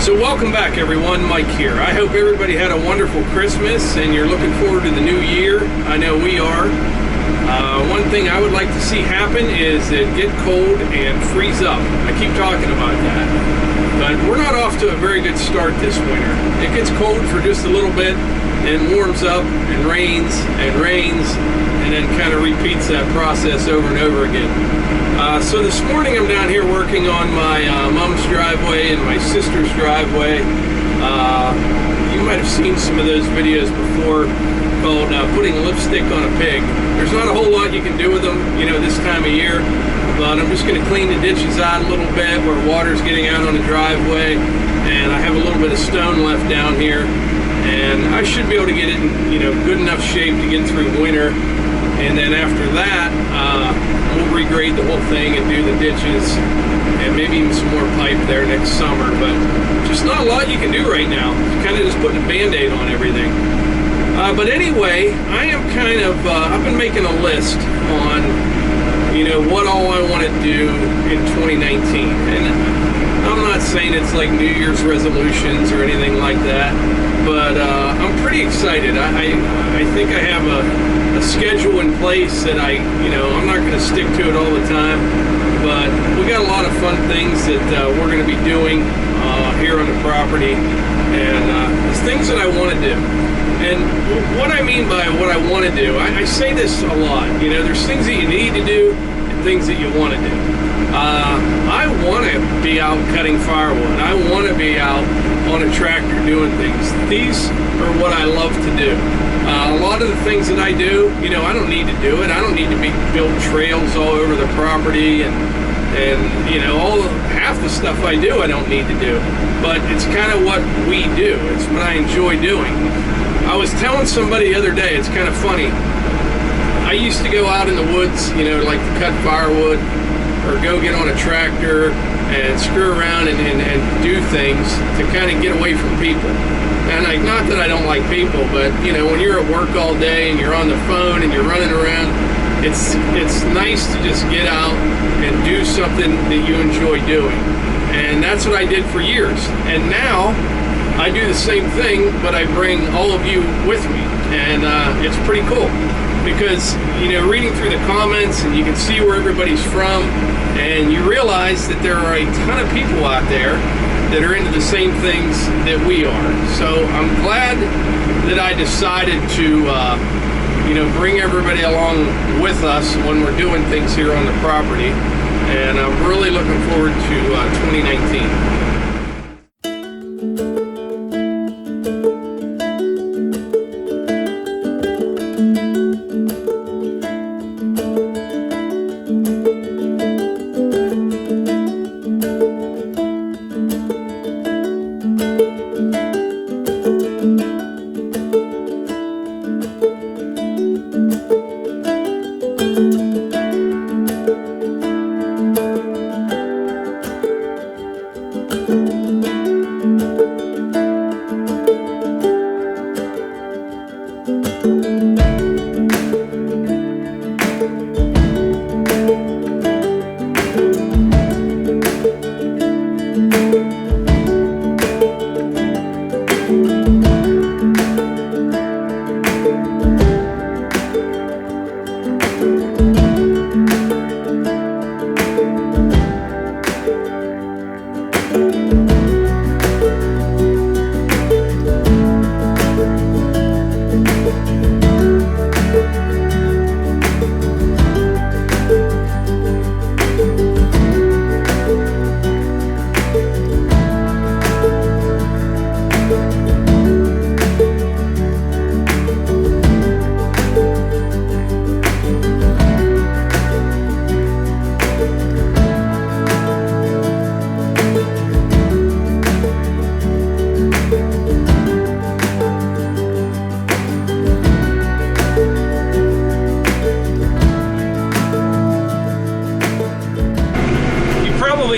So welcome back everyone, Mike here. I hope everybody had a wonderful Christmas and you're looking forward to the new year. I know we are. One thing I would like to see happen is it get cold and freeze up. I keep talking about that. But we're not off to a very good start this winter. It gets cold for just a little bit and warms up and rains and then kind of repeats that process over and over again. So this morning I'm down here working on my mom's driveway and my sister's driveway. You might have seen some of those videos before called putting lipstick on a pig. There's not a whole lot you can do with them, you know, this time of year, but I'm just going to clean the ditches out a little bit where water's getting out on the driveway, and I have a little bit of stone left down here, and I should be able to get it in, you know, good enough shape to get through winter. And then after that, we'll regrade the whole thing and do the ditches and maybe even some more pipe there next summer. But just not a lot you can do right now. Kind of just putting a Band-Aid on everything. But anyway, I am kind of, I've been making a list on, you know, what all I want to do in 2019. And I'm not saying it's like New Year's resolutions or anything like that, but I'm pretty excited. I think I have a schedule in place that I'm not going to stick to it all the time, but we got a lot of fun things that we're going to be doing here on the property, and it's things that I want to do. And what I mean by what I want to do, I say this a lot, you know, there's things that you need to do and things that you want to do. I want to be out cutting firewood. I want to be out on a tractor doing things. These are what I love to do. A lot of the things that I do, you know, I don't need to do it. I don't need to build trails all over the property and you know, half the stuff I do I don't need to do. But it's kind of what we do. It's what I enjoy doing. I was telling somebody the other day, it's kind of funny. I used to go out in the woods, you know, like to cut firewood or go get on a tractor and screw around and do things to kind of get away from people. And not that I don't like people, but you know, when you're at work all day and you're on the phone and you're running around, it's nice to just get out and do something that you enjoy doing. And that's what I did for years. And now I do the same thing, but I bring all of you with me. And it's pretty cool because, you know, reading through the comments and you can see where everybody's from, and you realize that there are a ton of people out there that are into the same things that we are. So I'm glad that I decided to, you know, bring everybody along with us when we're doing things here on the property. And I'm really looking forward to 2019.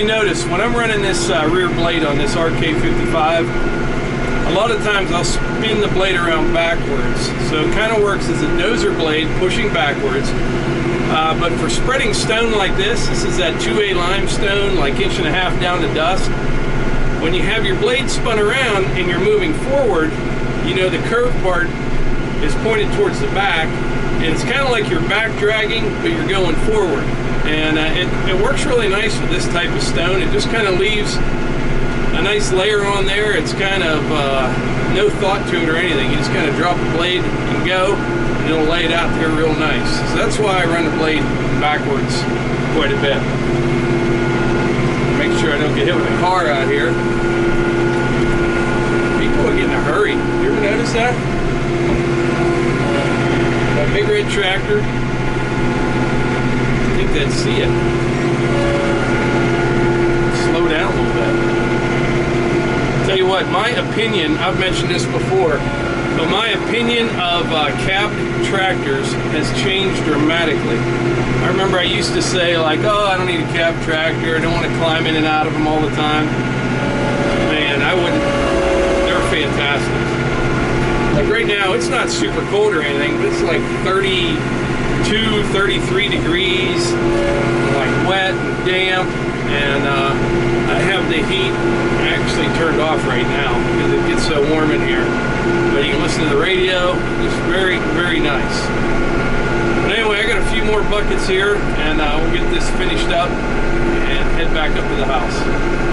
Notice when I'm running this rear blade on this RK55, a lot of times I'll spin the blade around backwards. So it kind of works as a dozer blade pushing backwards. But for spreading stone like this is that 2A limestone, like 1.5 inches down to dust. when you have your blade spun around and you're moving forward, you know the curved part is pointed towards the back, and it's kind of like you're back dragging, but you're going forward. And it works really nice with this type of stone. It just kind of leaves a nice layer on there. It's kind of no thought to it or anything. You just kind of drop the blade and go, and it'll lay it out there real nice. So that's why I run the blade backwards quite a bit. Make sure I don't get hit with a car out here. People are getting in a hurry. You ever notice that? That big red tractor. I think they'd see it. Slow down a little bit. Tell you what, my opinion, I've mentioned this before, but my opinion of cab tractors has changed dramatically. I remember I used to say like, oh, I don't need a cab tractor, I don't want to climb in and out of them all the time. Man, I wouldn't. They're fantastic. Like right now, it's not super cold or anything, but it's like 32, 33 degrees, like wet and damp, and I have the heat actually turned off right now because it gets so warm in here. But you can listen to the radio. It's very, very nice. But anyway, I got a few more buckets here, and we'll get this finished up and head back up to the house.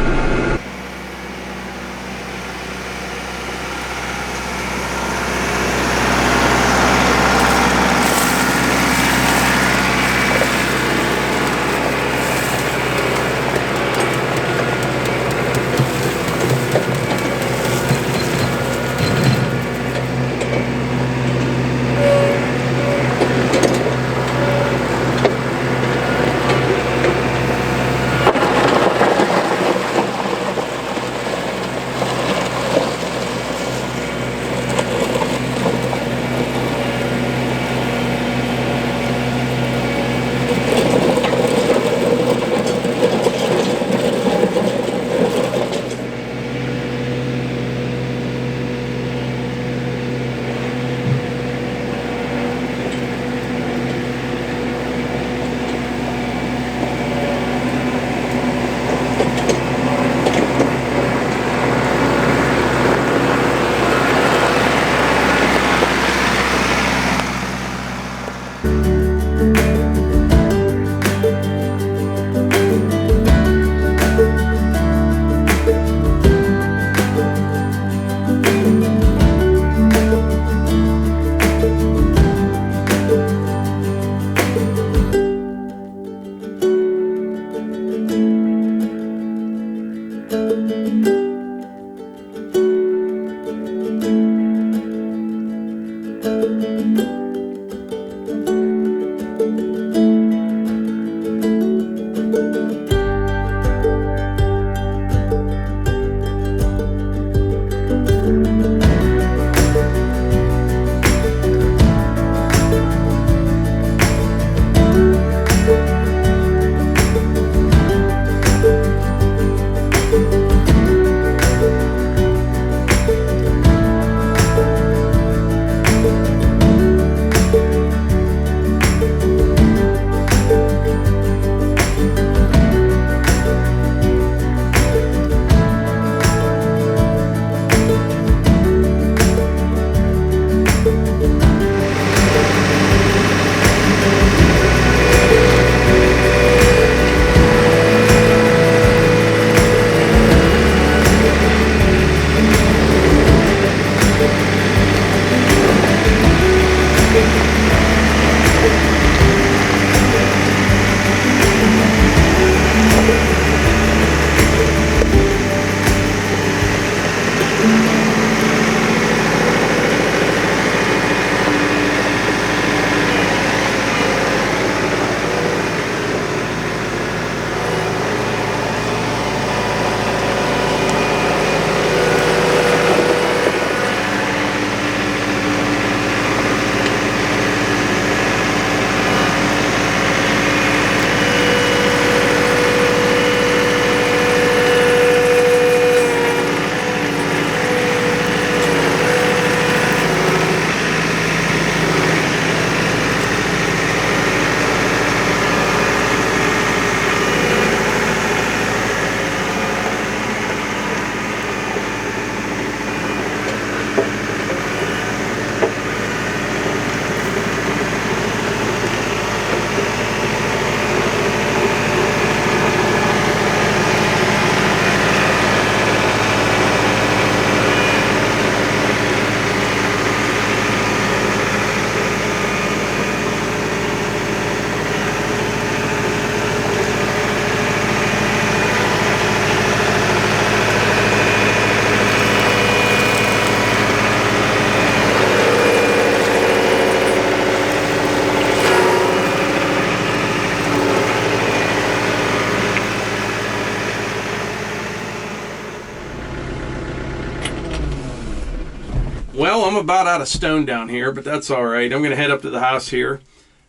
Well, I'm about out of stone down here, but that's all right. I'm going to head up to the house here.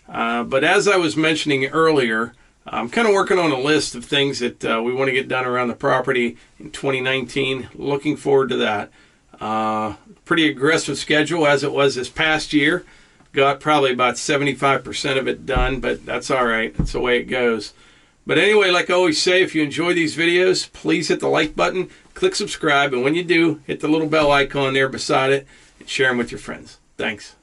But as I was mentioning earlier, I'm kind of working on a list of things that we want to get done around the property in 2019. Looking forward to that. Pretty aggressive schedule as it was this past year. Got probably about 75% of it done, but that's all right. That's the way it goes. But anyway, like I always say, if you enjoy these videos, please hit the like button, click subscribe, and when you do, hit the little bell icon there beside it and share them with your friends. Thanks.